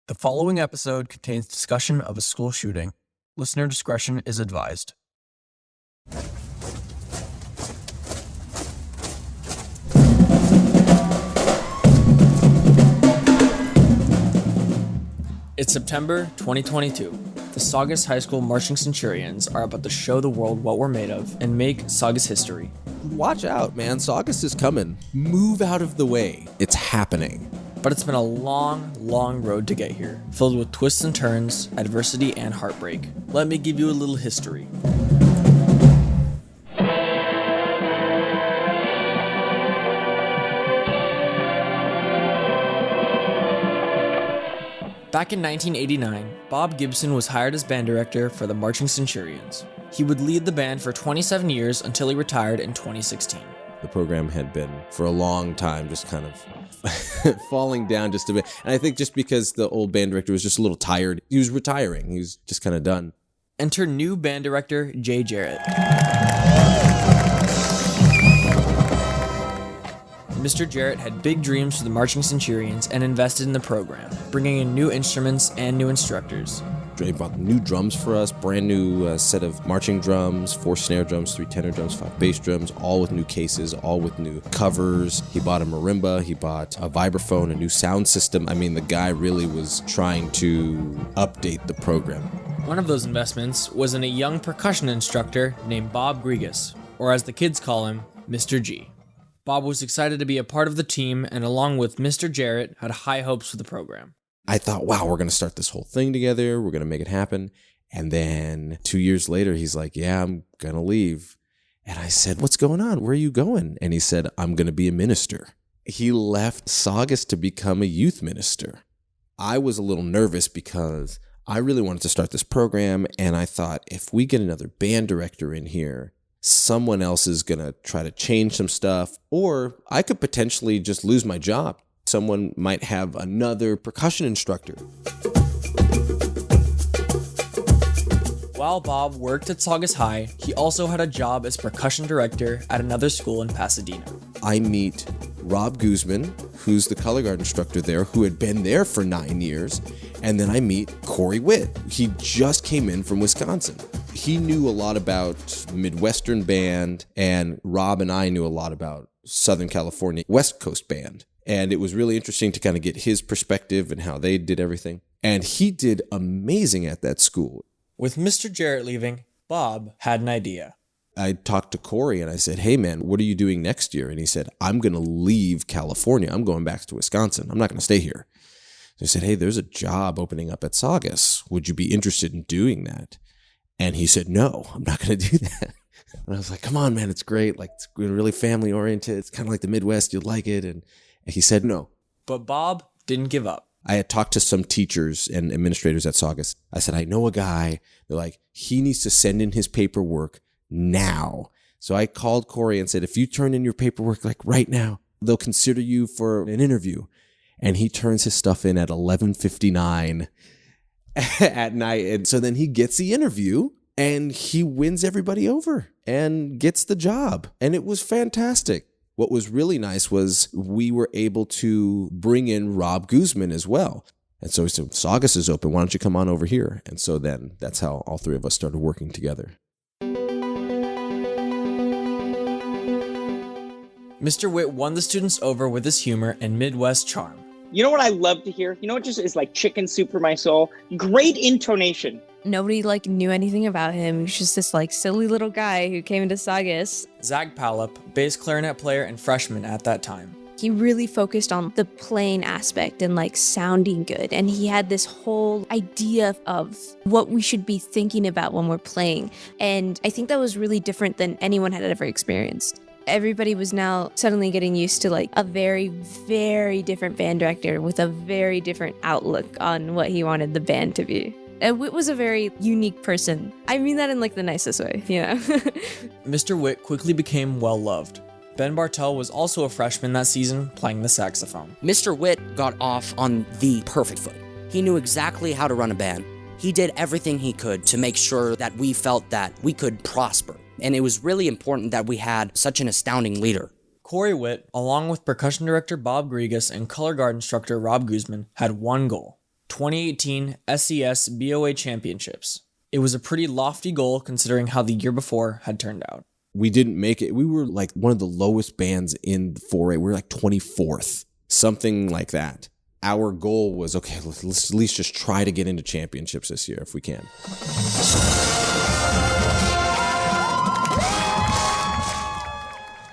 The following episode contains discussion of a school shooting. Listener discretion is advised. It's September 2022. The Saugus High School Marching Centurions are about to show the world what we're made of and make Saugus history. Watch out, man. Saugus is coming. Move out of the way. It's happening. But it's been a long, long road to get here, filled with twists and turns, adversity, and heartbreak. Let me give you a little history. Back in 1989, Bob Gibson was hired as band director for the Marching Centurions. He would lead the band for 27 years until he retired in 2016. The program had been, for a long time, just kind of falling down just a bit. And I think just because the old band director was just a little tired, he was retiring. He was just kind of done. Enter new band director, Jay Jarrett. Mr. Jarrett had big dreams for the Marching Centurions and invested in the program, bringing in new instruments and new instructors. He bought new drums for us, brand new set of marching drums, 4 snare drums, 3 tenor drums, 5 bass drums, all with new cases, all with new covers. He bought a marimba, he bought a vibraphone, a new sound system. I mean, the guy really was trying to update the program. One of those investments was in a young percussion instructor named Bob Grigas, or as the kids call him, Mr. G. Bob was excited to be a part of the team and along with Mr. Jarrett had high hopes for the program. I thought, wow, we're going to start this whole thing together. We're going to make it happen. And then 2 years later, he's like, yeah, I'm going to leave. And I said, what's going on? Where are you going? And he said, I'm going to be a minister. He left Saugus to become a youth minister. I was a little nervous because I really wanted to start this program. And I thought, if we get another band director in here, someone else is going to try to change some stuff, or I could potentially just lose my job. Someone might have another percussion instructor. While Bob worked at Saugus High, he also had a job as percussion director at another school in Pasadena. I meet Rob Guzman, who's the color guard instructor there, who had been there for 9 years. And then I meet Corey Witt. He just came in from Wisconsin. He knew a lot about Midwestern band, and Rob and I knew a lot about Southern California West Coast band. And it was really interesting to kind of get his perspective and how they did everything. And he did amazing at that school. With Mr. Jarrett leaving, Bob had an idea. I talked to Corey and I said, hey man, what are you doing next year? And he said, I'm going to leave California. I'm going back to Wisconsin. I'm not going to stay here. So I said, hey, there's a job opening up at Saugus. Would you be interested in doing that? And he said, no, I'm not going to do that. And I was like, come on, man, it's great. Like, it's really family oriented. It's kind of like the Midwest. You'd like it. And he said no. But Bob didn't give up. I had talked to some teachers and administrators at Saugus. I said, I know a guy. They're like, he needs to send in his paperwork now. So I called Corey and said, if you turn in your paperwork like right now, they'll consider you for an interview. And he turns his stuff in at 11:59 at night. And so then he gets the interview and he wins everybody over and gets the job. And it was fantastic. What was really nice was we were able to bring in Rob Guzman as well. And so he said, Saugus is open. Why don't you come on over here? And so then that's how all three of us started working together. Mr. Witt won the students over with his humor and Midwest charm. You know what I love to hear? You know what just is like chicken soup for my soul? Great intonation. Nobody knew anything about him. He was just this silly little guy who came into Saugus. Zach Pallup, bass clarinet player and freshman at that time. He really focused on the playing aspect and sounding good. And he had this whole idea of what we should be thinking about when we're playing. And I think that was really different than anyone had ever experienced. Everybody was now suddenly getting used to a very, very different band director with a very different outlook on what he wanted the band to be. And Witt was a very unique person. I mean that in the nicest way, you know. Mr. Witt quickly became well-loved. Ben Bartel was also a freshman that season, playing the saxophone. Mr. Witt got off on the perfect foot. He knew exactly how to run a band. He did everything he could to make sure that we felt that we could prosper. And it was really important that we had such an astounding leader. Corey Witt, along with percussion director Bob Grigas and color guard instructor Rob Guzman, had one goal: 2018 SES BOA Championships. It was a pretty lofty goal considering how the year before had turned out. We didn't make it. We were like one of the lowest bands in the 4A. We were like 24th, something like that. Our goal was, okay, let's at least just try to get into championships this year if we can.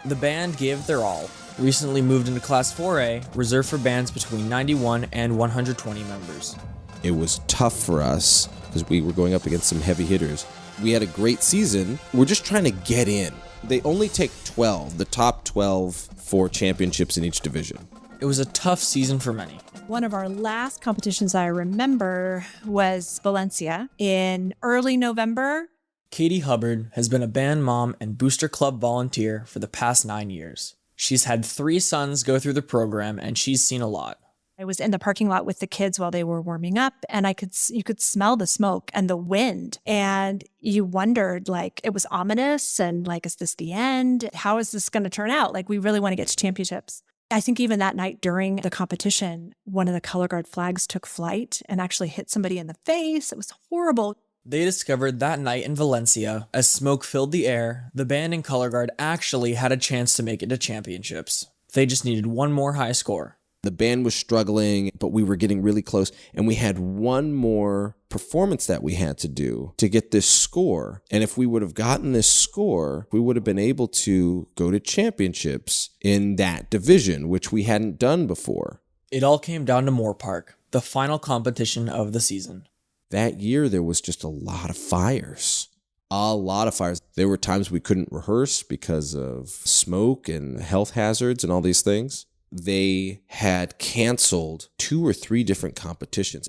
The band gave their all. Recently moved into Class 4A, reserved for bands between 91 and 120 members. It was tough for us because we were going up against some heavy hitters. We had a great season. We're just trying to get in. They only take 12, the top 12 for championships in each division. It was a tough season for many. One of our last competitions I remember was Valencia in early November. Katie Hubbard has been a band mom and Booster Club volunteer for the past 9 years. She's had 3 sons go through the program, and she's seen a lot. I was in the parking lot with the kids while they were warming up, and you could smell the smoke and the wind. And you wondered, like, it was ominous and like, is this the end? How is this going to turn out? Like, we really want to get to championships. I think even that night during the competition, one of the color guard flags took flight and actually hit somebody in the face. It was horrible. They discovered that night in Valencia, as smoke filled the air, the band and color guard actually had a chance to make it to championships. They just needed one more high score. The band was struggling, but we were getting really close, and we had one more performance that we had to do to get this score. And if we would have gotten this score, we would have been able to go to championships in that division, which we hadn't done before. It all came down to Moore Park, the final competition of the season. That year, there was just a lot of fires. A lot of fires. There were times we couldn't rehearse because of smoke and health hazards and all these things. They had canceled 2 or 3 different competitions.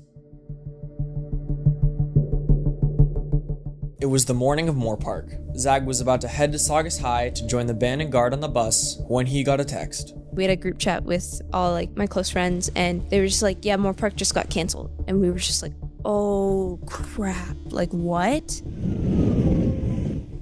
It was the morning of Moore Park. Zag was about to head to Saugus High to join the band and guard on the bus when he got a text. We had a group chat with all like my close friends, and they were just like, yeah, Moore Park just got canceled. And we were just like, oh crap, like what?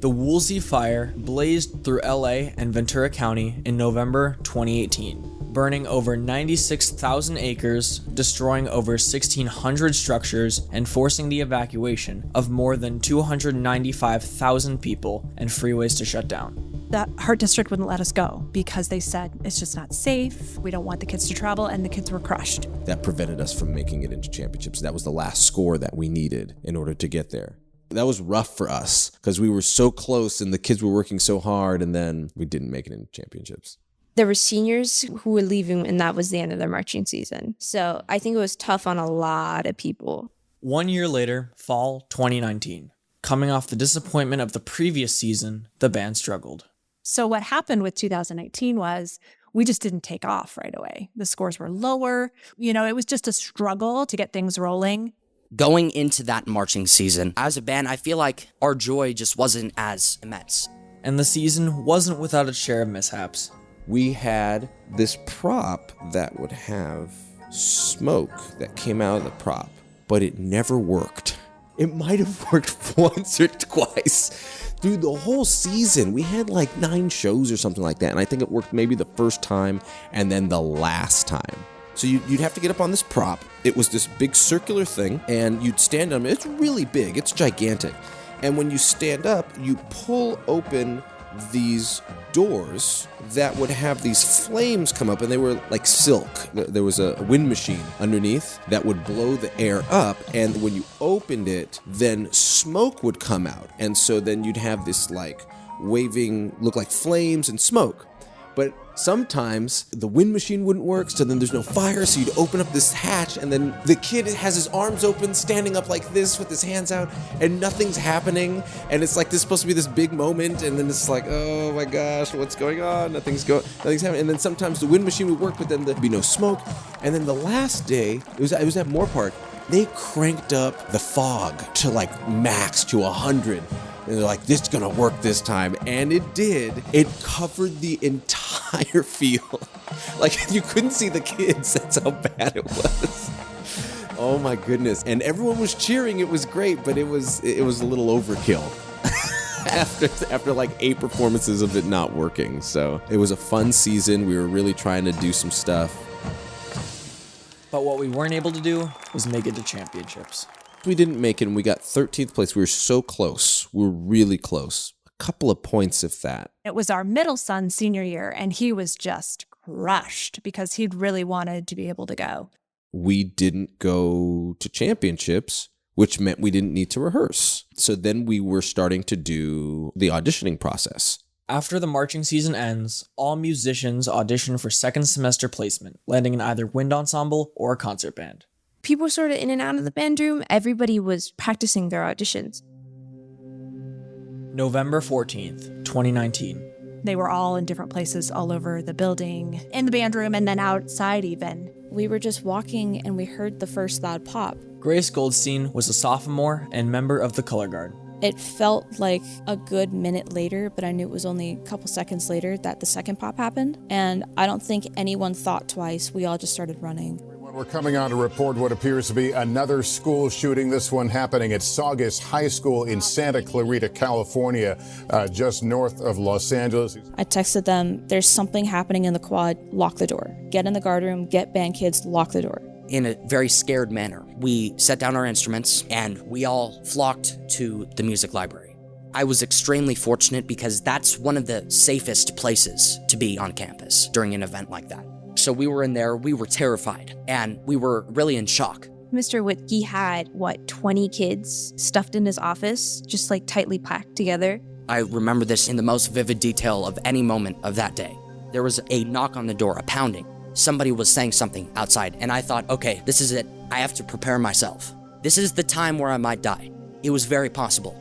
The Woolsey Fire blazed through LA and Ventura County in November 2018, burning over 96,000 acres, destroying over 1,600 structures, and forcing the evacuation of more than 295,000 people and freeways to shut down. The Heart District wouldn't let us go because they said it's just not safe. We don't want the kids to travel, and the kids were crushed. That prevented us from making it into championships. That was the last score that we needed in order to get there. That was rough for us because we were so close and the kids were working so hard, and then we didn't make it into championships. There were seniors who were leaving, and that was the end of their marching season. So I think it was tough on a lot of people. 1 year later, fall 2019. Coming off the disappointment of the previous season, the band struggled. So what happened with 2019 was we just didn't take off right away. The scores were lower. It was just a struggle to get things rolling. Going into that marching season, as a band, I feel like our joy just wasn't as immense. And the season wasn't without its share of mishaps. We had this prop that would have smoke that came out of the prop, but it never worked. It might have worked once or twice. Through the whole season, we had like 9 shows or something like that, and I think it worked maybe the first time and then the last time. So you'd have to get up on this prop. It was this big circular thing, and you'd stand on it. It's really big. It's gigantic. And when you stand up, you pull open these doors that would have these flames come up, and they were like silk. There was a wind machine underneath that would blow the air up, and when you opened it, then smoke would come out. And so then you'd have this like waving, look like flames and smoke. But sometimes the wind machine wouldn't work, so then there's no fire, so you'd open up this hatch, and then the kid has his arms open, standing up like this with his hands out, and nothing's happening, and it's like this is supposed to be this big moment, and then it's like, oh my gosh, what's going on? Nothing's happening. And then sometimes the wind machine would work, but then there'd be no smoke. And then the last day, it was at Moore Park, they cranked up the fog to like max to 100. And they're like, this is gonna work this time. And it did. It covered the entire field. Like, you couldn't see the kids. That's how bad it was. Oh my goodness. And everyone was cheering. It was great, but it was a little overkill. After like 8 performances of it not working. So it was a fun season. We were really trying to do some stuff. But what we weren't able to do was make it to championships. We didn't make it and we got 13th place. We were so close. We were really close. A couple of points, if that. It was our middle son's senior year, and he was just crushed because he'd really wanted to be able to go. We didn't go to championships, which meant we didn't need to rehearse. So then we were starting to do the auditioning process. After the marching season ends, all musicians audition for second semester placement, landing in either wind ensemble or a concert band. People were sort of in and out of the band room. Everybody was practicing their auditions. November 14th, 2019. They were all in different places all over the building, in the band room and then outside even. We were just walking and we heard the first loud pop. Grace Goldstein was a sophomore and member of the Color Guard. It felt like a good minute later, but I knew it was only a couple seconds later that the second pop happened. And I don't think anyone thought twice. We all just started running. We're coming on to report what appears to be another school shooting, this one happening at Saugus High School in Santa Clarita, California, just north of Los Angeles. I texted them, there's something happening in the quad, lock the door. Get in the guard room, get band kids, lock the door. In a very scared manner, we set down our instruments and we all flocked to the music library. I was extremely fortunate because that's one of the safest places to be on campus during an event like that. So we were in there, we were terrified, and we were really in shock. Mr. Whitkey had, 20 kids stuffed in his office, just like tightly packed together. I remember this in the most vivid detail of any moment of that day. There was a knock on the door, a pounding. Somebody was saying something outside, and I thought, okay, this is it. I have to prepare myself. This is the time where I might die. It was very possible.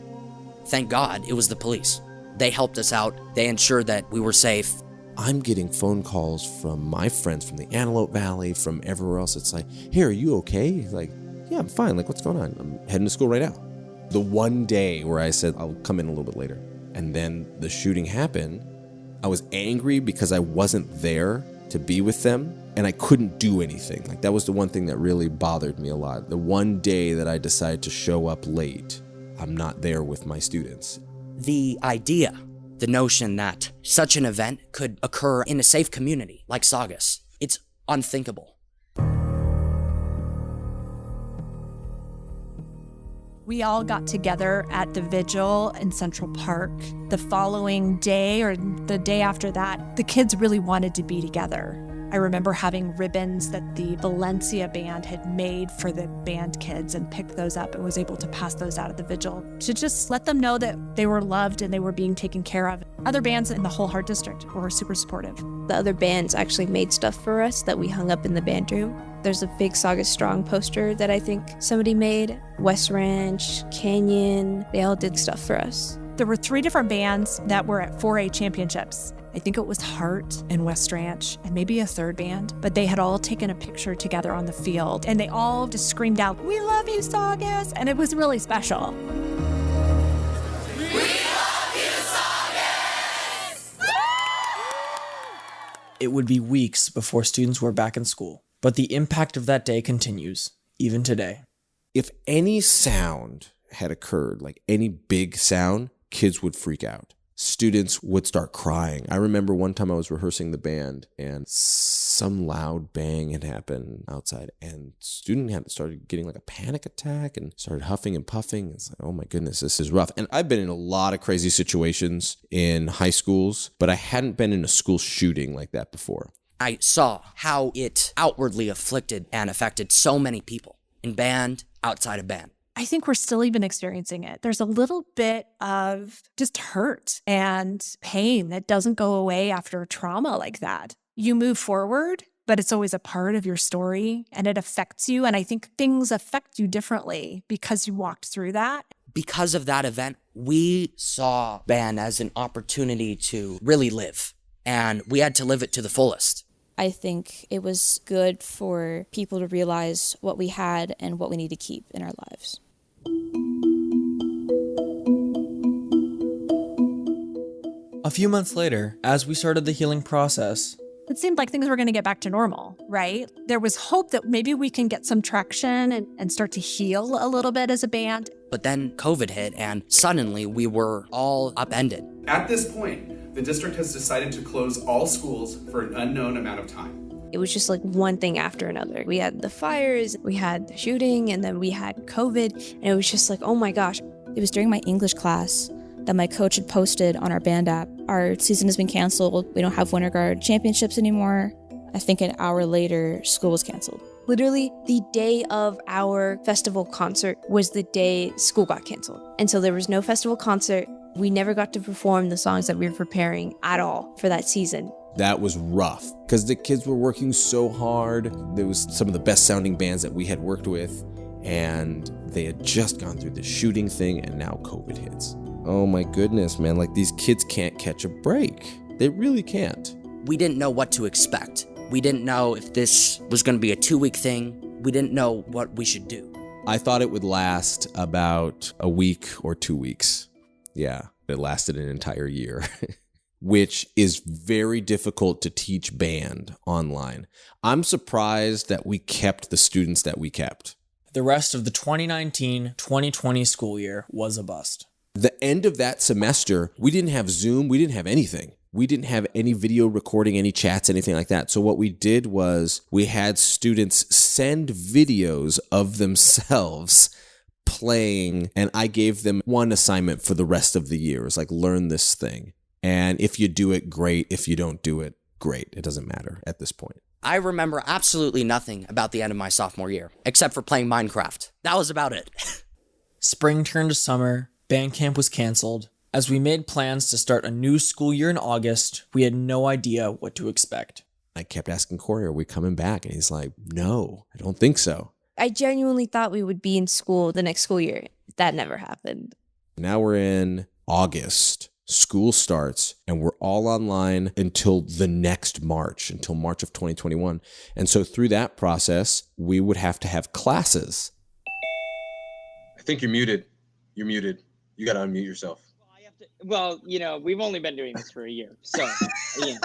Thank God it was the police. They helped us out. They ensured that we were safe. I'm getting phone calls from my friends from the Antelope Valley, from everywhere else. It's like, hey, are you okay? He's like, yeah, I'm fine. Like, what's going on? I'm heading to school right now. The one day where I said, I'll come in a little bit later. And then the shooting happened. I was angry because I wasn't there to be with them and I couldn't do anything. Like, that was the one thing that really bothered me a lot. The one day that I decided to show up late, I'm not there with my students. The idea, the notion that such an event could occur in a safe community like Saugus, it's unthinkable. We all got together at the vigil in Central Park. The following day or the day after that, the kids really wanted to be together. I remember having ribbons that the Valencia band had made for the band kids and picked those up and was able to pass those out at the vigil to just let them know that they were loved and they were being taken care of. Other bands in the whole Heart District were super supportive. The other bands actually made stuff for us that we hung up in the band room. There's a big Saugus Strong poster that I think somebody made. West Ranch, Canyon, they all did stuff for us. There were 3 different bands that were at 4A championships. I think it was Heart and West Ranch and maybe a third band, but they had all taken a picture together on the field and they all just screamed out, "We love you, Saugus!" And it was really special. We love you, Saugus! It would be weeks before students were back in school, but the impact of that day continues, even today. If any sound had occurred, like any big sound, kids would freak out. Students would start crying. I remember one time I was rehearsing the band and some loud bang had happened outside and student had started getting like a panic attack and started huffing and puffing. It's like, oh my goodness, this is rough. And I've been in a lot of crazy situations in high schools, but I hadn't been in a school shooting like that before. I saw how it outwardly afflicted and affected so many people in band, outside of band. I think we're still even experiencing it. There's a little bit of just hurt and pain that doesn't go away after trauma like that. You move forward, but it's always a part of your story and it affects you. And I think things affect you differently because you walked through that. Because of that event, we saw band as an opportunity to really live, and we had to live it to the fullest. I think it was good for people to realize what we had and what we need to keep in our lives. A few months later, as we started the healing process, it seemed like things were going to get back to normal, right? There was hope that maybe we can get some traction and start to heal a little bit as a band. But then COVID hit, and suddenly we were all upended. At this point, the district has decided to close all schools for an unknown amount of time. It was just like one thing after another. We had the fires, we had the shooting, and then we had COVID. And it was just like, oh my gosh. It was during my English class that my coach had posted on our band app, our season has been canceled. We don't have Winter Guard championships anymore. I think an hour later, school was canceled. Literally, the day of our festival concert was the day school got canceled. And so there was no festival concert. We never got to perform the songs that we were preparing at all for that season. That was rough because the kids were working so hard. There was some of the best sounding bands that we had worked with, and they had just gone through the shooting thing, and now COVID hits. Oh my goodness, man. Like, these kids can't catch a break. They really can't. We didn't know what to expect. We didn't know if this was going to be a 2-week thing. We didn't know what we should do. I thought it would last about a week or 2 weeks. Yeah, it lasted an entire year, which is very difficult to teach band online. I'm surprised that we kept the students that we kept. The rest of the 2019-2020 school year was a bust. The end of that semester, we didn't have Zoom. We didn't have anything. We didn't have any video recording, any chats, anything like that. So what we did was we had students send videos of themselves playing, and I gave them one assignment for the rest of the year. It was like, learn this thing. And if you do it, great. If you don't do it, great. It doesn't matter at this point. I remember absolutely nothing about the end of my sophomore year, except for playing Minecraft. That was about it. Spring turned to summer, band camp was canceled. As we made plans to start a new school year in August, we had no idea what to expect. I kept asking Corey, are we coming back? And he's like, no, I don't think so. I genuinely thought we would be in school the next school year. That never happened. Now we're in August. School starts, and we're all online until the next March, until March of 2021. And so through that process, we would have to have classes. I think you're muted. You're muted. You got to unmute yourself. Well, you know, we've only been doing this for a year, so, yeah.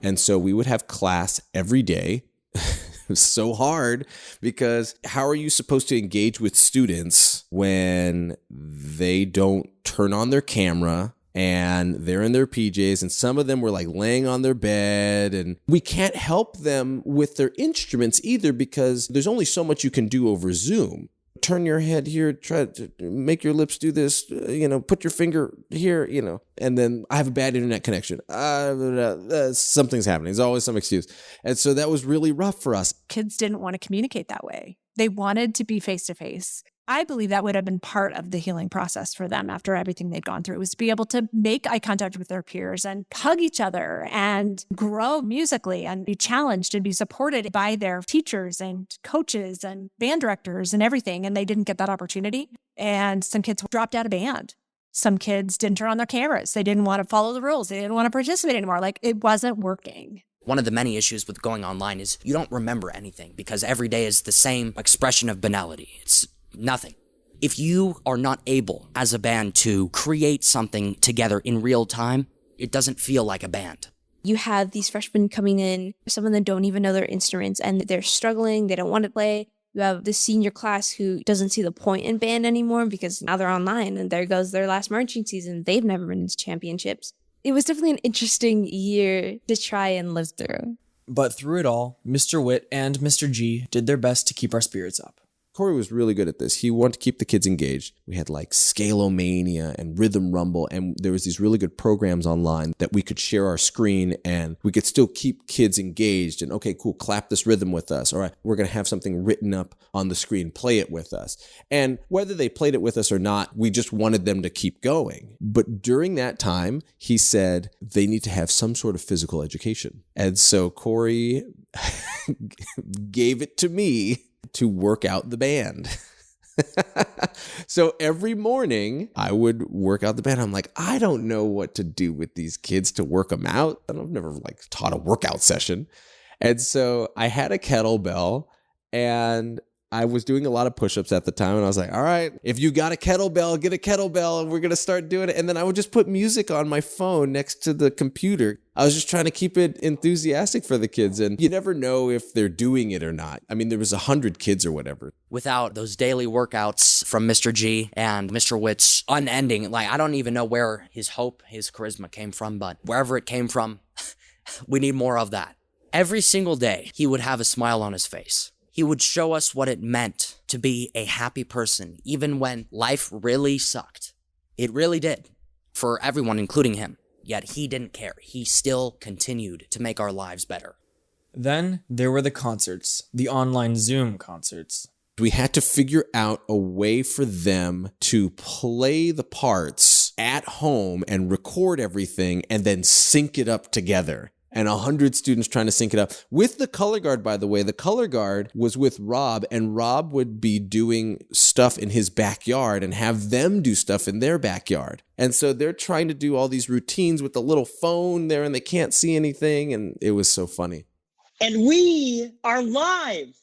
And so we would have class every day. It was so hard because how are you supposed to engage with students when they don't turn on their camera and they're in their PJs, and some of them were like laying on their bed, and we can't help them with their instruments either because there's only so much you can do over Zoom. Turn your head here, try to make your lips do this, put your finger here, and then I have a bad internet connection. Something's happening. There's always some excuse. And so that was really rough for us. Kids didn't want to communicate that way. They wanted to be face to face. I believe that would have been part of the healing process for them after everything they'd gone through, was to be able to make eye contact with their peers and hug each other and grow musically and be challenged and be supported by their teachers and coaches and band directors and everything. And they didn't get that opportunity. And some kids dropped out of band. Some kids didn't turn on their cameras. They didn't want to follow the rules. They didn't want to participate anymore. Like, it wasn't working. One of the many issues with going online is you don't remember anything because every day is the same expression of banality. It's nothing. If you are not able as a band to create something together in real time, it doesn't feel like a band. You have these freshmen coming in, some of them don't even know their instruments and they're struggling, they don't want to play. You have the senior class who doesn't see the point in band anymore because now they're online and there goes their last marching season. They've never been to championships. It was definitely an interesting year to try and live through. But through it all, Mr. Witt and Mr. G did their best to keep our spirits up. Corey was really good at this. He wanted to keep the kids engaged. We had like Scalomania and Rhythm Rumble, and there was these really good programs online that we could share our screen and we could still keep kids engaged. And okay, cool, clap this rhythm with us. All right, we're going to have something written up on the screen, play it with us. And whether they played it with us or not, we just wanted them to keep going. But during that time, he said they need to have some sort of physical education. And so Corey gave it to me to work out the band. So every morning I would work out the band. I'm like, I don't know what to do with these kids to work them out. And I've never taught a workout session. And so I had a kettlebell and I was doing a lot of push-ups at the time, and I was like, all right, if you got a kettlebell, get a kettlebell, and we're going to start doing it. And then I would just put music on my phone next to the computer. I was just trying to keep it enthusiastic for the kids, and you never know if they're doing it or not. I mean, there was 100 kids or whatever. Without those daily workouts from Mr. G and Mr. Witt's unending, I don't even know where his hope, his charisma came from, but wherever it came from, we need more of that. Every single day, he would have a smile on his face. He would show us what it meant to be a happy person, even when life really sucked. It really did, for everyone, including him. Yet he didn't care. He still continued to make our lives better. Then there were the concerts, the online Zoom concerts. We had to figure out a way for them to play the parts at home and record everything and then sync it up together. And 100 students trying to sync it up with the color guard, by the way. The color guard was with Rob, and Rob would be doing stuff in his backyard and have them do stuff in their backyard. And so they're trying to do all these routines with the little phone there, and they can't see anything. And it was so funny. And we are live.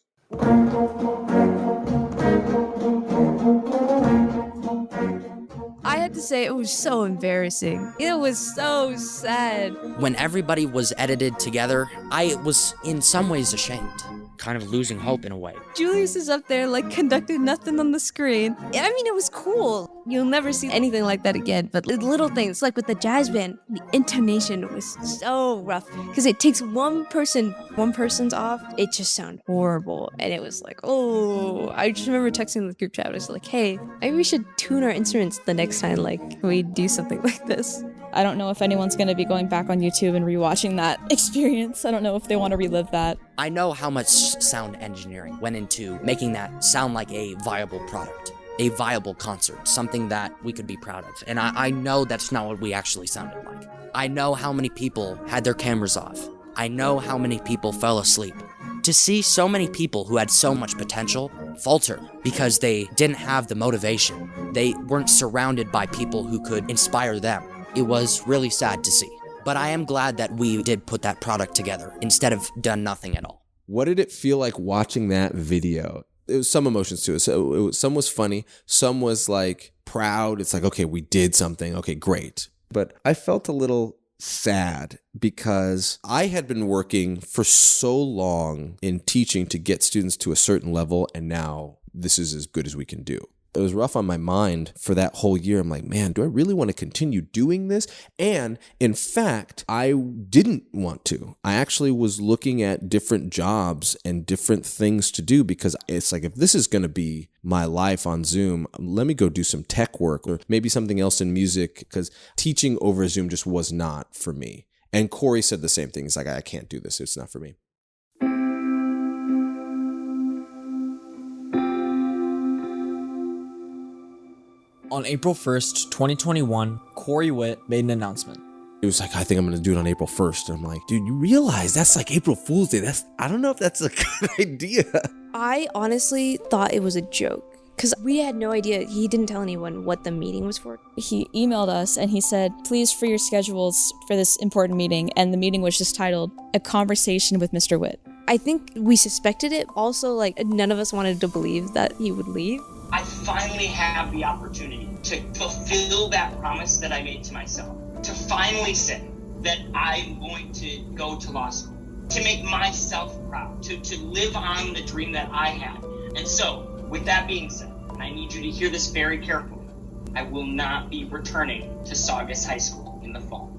I had to say it was so embarrassing. It was so sad. When everybody was edited together, I was in some ways ashamed, kind of losing hope in a way. Julius is up there like conducting nothing on the screen. I mean, it was cool. You'll never see anything like that again. But little things, like with the jazz band, the intonation was so rough because it takes one person's off. It just sounded horrible. And it was like, oh, I just remember texting the group chat. I was like, hey, maybe we should tune our instruments the next time, like we do something like this. I don't know if anyone's going to be going back on YouTube and rewatching that experience. I don't know if they want to relive that. I know how much sound engineering went into making that sound like a viable product, a viable concert, something that we could be proud of. And I know that's not what we actually sounded like. I know how many people had their cameras off. I know how many people fell asleep. To see so many people who had so much potential falter because they didn't have the motivation, they weren't surrounded by people who could inspire them. It was really sad to see. But I am glad that we did put that product together instead of done nothing at all. What did it feel like watching that video? There was some emotions to it. So some was funny, some was like proud. It's like, okay, we did something. Okay, great. But I felt a little sad because I had been working for so long in teaching to get students to a certain level, and now this is as good as we can do. It was rough on my mind for that whole year. I'm like, man, do I really want to continue doing this? And in fact, I didn't want to. I actually was looking at different jobs and different things to do because it's like, if this is going to be my life on Zoom, let me go do some tech work or maybe something else in music, because teaching over Zoom just was not for me. And Corey said the same thing. He's like, I can't do this. It's not for me. On April 1st, 2021, Corey Witt made an announcement. It was like, I think I'm going to do it on April 1st. I'm like, dude, you realize that's like April Fool's Day. I don't know if that's a good idea. I honestly thought it was a joke because we had no idea. He didn't tell anyone what the meeting was for. He emailed us and he said, please free your schedules for this important meeting. And the meeting was just titled, A Conversation with Mr. Witt. I think we suspected it. Also, like, none of us wanted to believe that he would leave. I finally have the opportunity to fulfill that promise that I made to myself, to finally say that I'm going to go to law school, to make myself proud, to live on the dream that I had. And so, with that being said, and I need you to hear this very carefully, I will not be returning to Saugus High School in the fall.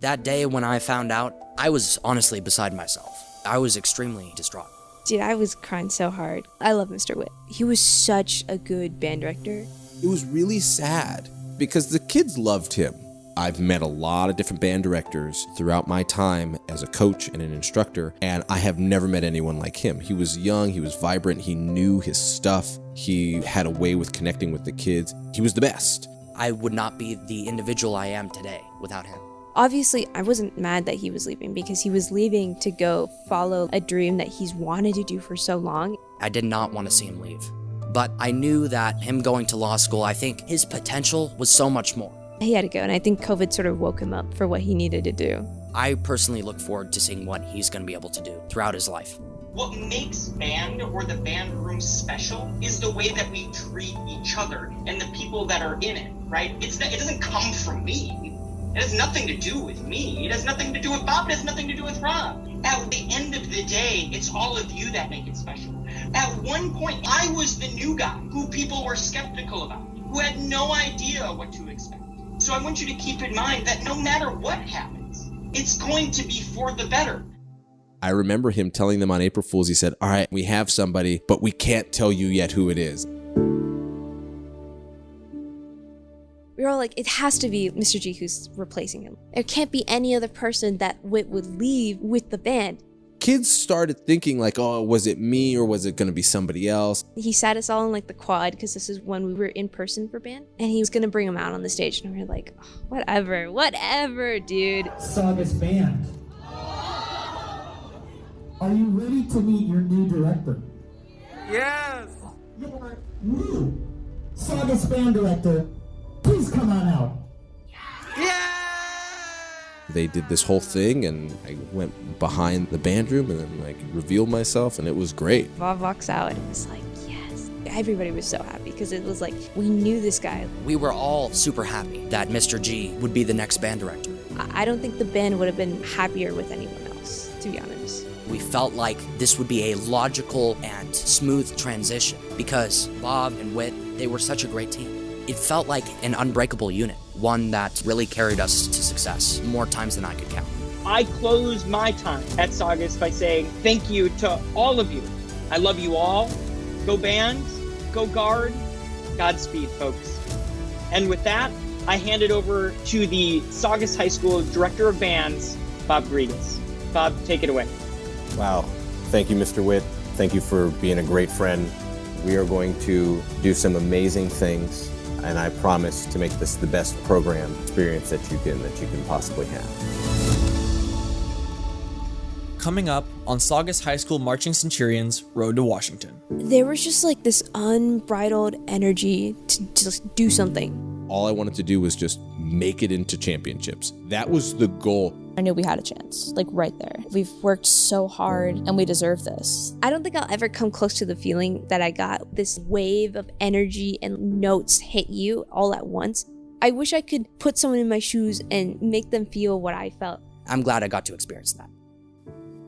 That day when I found out, I was honestly beside myself. I was extremely distraught. Dude, I was crying so hard. I love Mr. Witt. He was such a good band director. It was really sad because the kids loved him. I've met a lot of different band directors throughout my time as a coach and an instructor, and I have never met anyone like him. He was young, he was vibrant, he knew his stuff, he had a way with connecting with the kids. He was the best. I would not be the individual I am today without him. Obviously, I wasn't mad that he was leaving because he was leaving to go follow a dream that he's wanted to do for so long. I did not want to see him leave. But I knew that him going to law school, I think his potential was so much more. He had to go, and I think COVID sort of woke him up for what he needed to do. I personally look forward to seeing what he's going to be able to do throughout his life. What makes band or the band room special is the way that we treat each other and the people that are in it, right? It doesn't come from me. It has nothing to do with me. It has nothing to do with Bob. It has nothing to do with Rob. At the end of the day, it's all of you that make it special. At one point, I was the new guy who people were skeptical about, who had no idea what to expect. So I want you to keep in mind that no matter what happens, it's going to be for the better. I remember him telling them on April Fool's, he said, all right, we have somebody, but we can't tell you yet who it is. We were all like, it has to be Mr. G who's replacing him. There can't be any other person that Whit would leave with the band. Kids started thinking like, oh, was it me or was it going to be somebody else? He sat us all in like the quad because this is when we were in person for band, and he was gonna bring him out on the stage, and we were like, oh, whatever, dude. Saugus Band. Are you ready to meet your new director? Yes! Your new Saugus Band director, please come on out. They did this whole thing, and I went behind the band room and then like revealed myself, and it was great. Bob walks out, and it was like, yes. Everybody was so happy because it was like, we knew this guy. We were all super happy that Mr. G would be the next band director. I don't think the band would have been happier with anyone else, to be honest. We felt like this would be a logical and smooth transition because Bob and Whit, they were such a great team. It felt like an unbreakable unit, one that really carried us to success more times than I could count. I close my time at Saugus by saying thank you to all of you. I love you all. Go band, go guard, Godspeed, folks. And with that, I hand it over to the Saugus High School Director of Bands, Bob Grigas. Bob, take it away. Wow. Thank you, Mr. Whit. Thank you for being a great friend. We are going to do some amazing things, and I promise to make this the best program experience that you can possibly have. Coming up on Saugus High School Marching Centurions Road to Washington. There was just like this unbridled energy to just do something. All I wanted to do was just make it into championships. That was the goal. I knew we had a chance, like right there. We've worked so hard and we deserve this. I don't think I'll ever come close to the feeling that I got. This wave of energy and notes hit you all at once. I wish I could put someone in my shoes and make them feel what I felt. I'm glad I got to experience that.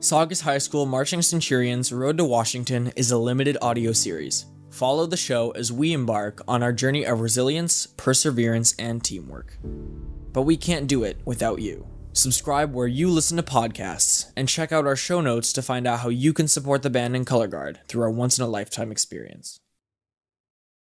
Saugus High School Marching Centurions Road to Washington is a limited audio series. Follow the show as we embark on our journey of resilience, perseverance, and teamwork. But we can't do it without you. Subscribe where you listen to podcasts, and check out our show notes to find out how you can support the band and color guard through our once-in-a-lifetime experience.